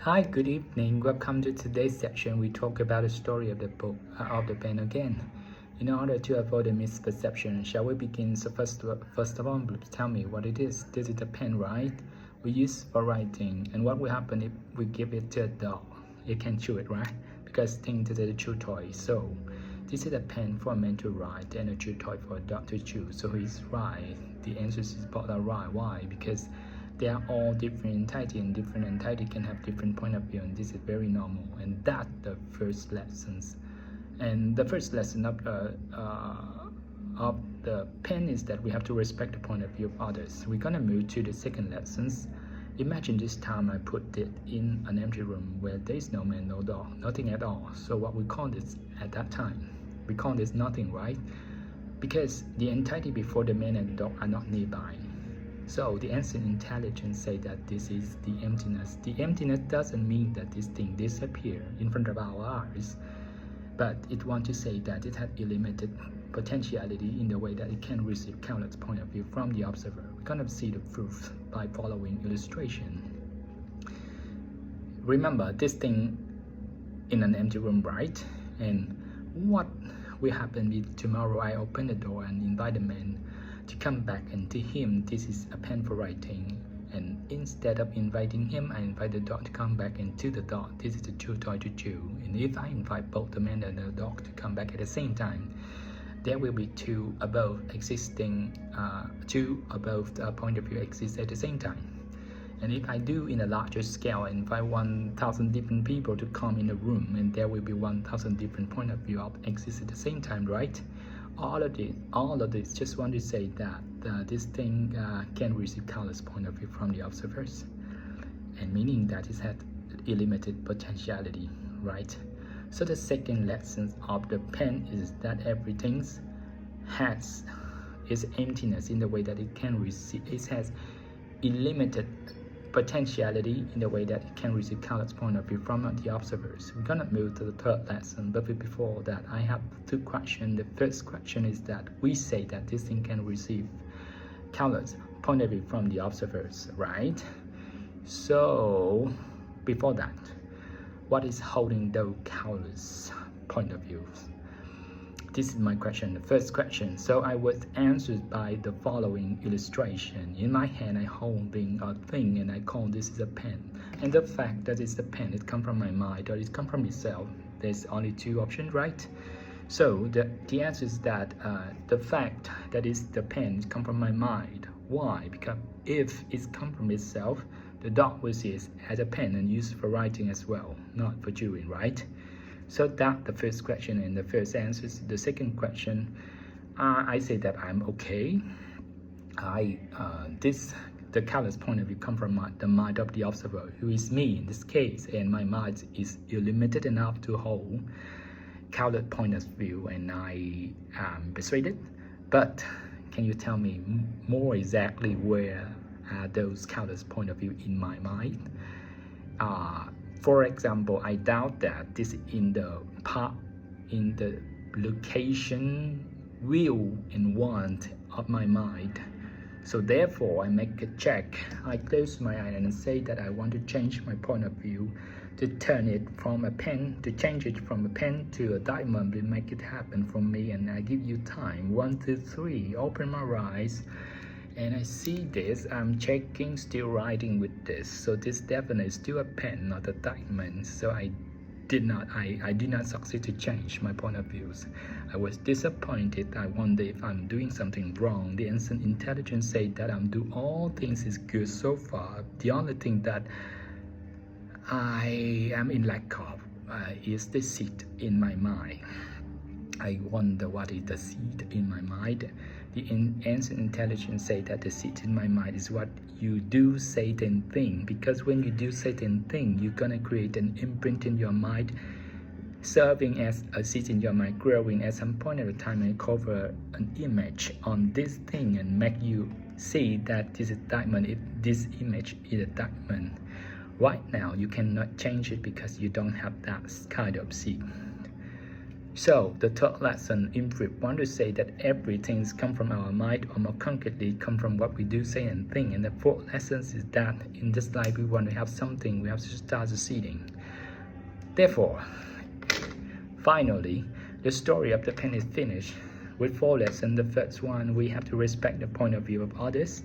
Hi, good evening. Welcome to today's section. We talk about the story of the book of the pen again. In order to avoid a misperception, shall we begin? So first of all, tell me what it is. This is a pen, right? We use for writing. And what will happen if we give it to a dog? It can chew it, right? Because think this is a chew toy. So this is a pen for a man to write and a chew toy for a dog to chew. So he's right. The answer is both are right. Why? Because they are all different entity, and different entity can have different point of view, and this is very normal. And that's the first lessons. And the first lesson of the pen is that we have to respect the point of view of others. We're gonna move to the second lessons. Imagine this time I put it in an empty room where there is no man, no dog, nothing at all. So what we call this at that time? We call this nothing, right? Because the entity before the man and the dog are not nearby. So the ancient intelligence say that this is the emptiness. The emptiness doesn't mean that this thing disappears in front of our eyes, but it wants to say that it has a limited potentiality in the way that it can receive countless point of view from the observer. We're gonna see the proof by following illustration. Remember this thing in an empty room, right? And what will happen if tomorrow I open the door and invite the man to come back, and to him this is a pen for writing, and instead of inviting him I invite the dog to come back, and to the dog this is a chew toy to chew. And if I invite both the man and the dog to come back at the same time, there will be two above point of view exist at the same time. And if I do in a larger scale, I invite 1,000 different people to come in a room, and there will be 1,000 different point of view of exist at the same time, right? All of this just want to say that this thing can receive countless point of view from the observers, and meaning that it has a limited potentiality, right? So the second lesson of the pen is that everything has its emptiness in the way that it can receive. It has a limited potentiality in the way that it can receive countless point of view from the observers. We're gonna move to the third lesson, but before that I have two questions. The first question is that we say that this thing can receive countless point of view from the observers, right? So before that, what is holding those countless point of views? This is my question, the first question. So I was answered by the following illustration. In my hand I holding a thing, and I call this is a pen. And the fact that it's a pen, it come from my mind or it come from itself. There's only two options, right? So the answer is that the fact that it's the pen come from my mind. Why? Because if it's come from itself, the dog will see it as a pen and use for writing as well, not for chewing, right? So that's the first question, and the first answer is the second question. I say that I'm okay. The countless point of view come from the mind of the observer, who is me in this case, and my mind is limited enough to hold countless point of view, and I am persuaded. But can you tell me more exactly where are those countless point of view in my mind? For example, I doubt that this in the location, will and want of my mind. So therefore, I make a check. I close my eye and say that I want to change my point of view, to turn it from a pen, to change it from a pen to a diamond, to make it happen for me. And I give you time. 1, 2, 3. Open my eyes. And I see this, I'm checking, still writing with this. So this definitely is still a pen, not a diamond. So I did not succeed to change my point of views. I was disappointed. I wonder if I'm doing something wrong. The instant intelligence said that I'm doing all things is good so far. The only thing that I am in lack of is the seed in my mind. I wonder what is the seed in my mind. The ancient intelligence say that the seed in my mind is what you do certain thing, because when you do certain thing, you're gonna create an imprint in your mind, serving as a seed in your mind, growing at some point at a time, and cover an image on this thing and make you see that this is diamond, if this image is a diamond. Right now, you cannot change it because you don't have that kind of seed. So the third lesson in brief want to say that everything comes from our mind, or more concretely come from what we do, say and think. And the fourth lesson is that in this life we want to have something, we have to start succeeding. Therefore, finally, the story of the pen is finished with 4 lessons. The first one, we have to respect the point of view of others.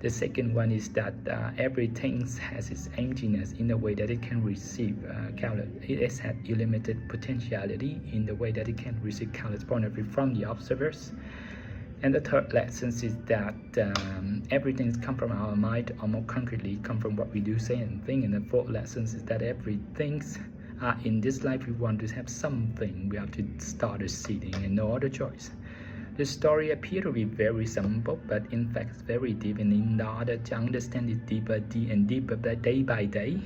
The second one is that everything has its emptiness in the way that it can receive it has had unlimited potentiality in the way that it can receive countless point of view from the observers. And the third lesson is that everything comes from our mind, or more concretely come from what we do, say and think. And the fourth lesson is that everything in this life we want to have something, we have to start succeeding and no other choice. The story appears to be very simple, but in fact it's very deep, and in order to understand it deeper and deeper day by day,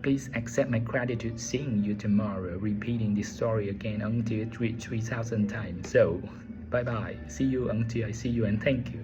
please accept my gratitude seeing you tomorrow, repeating this story again until it reaches 3,000 times. So, bye bye. See you until I see you, and thank you.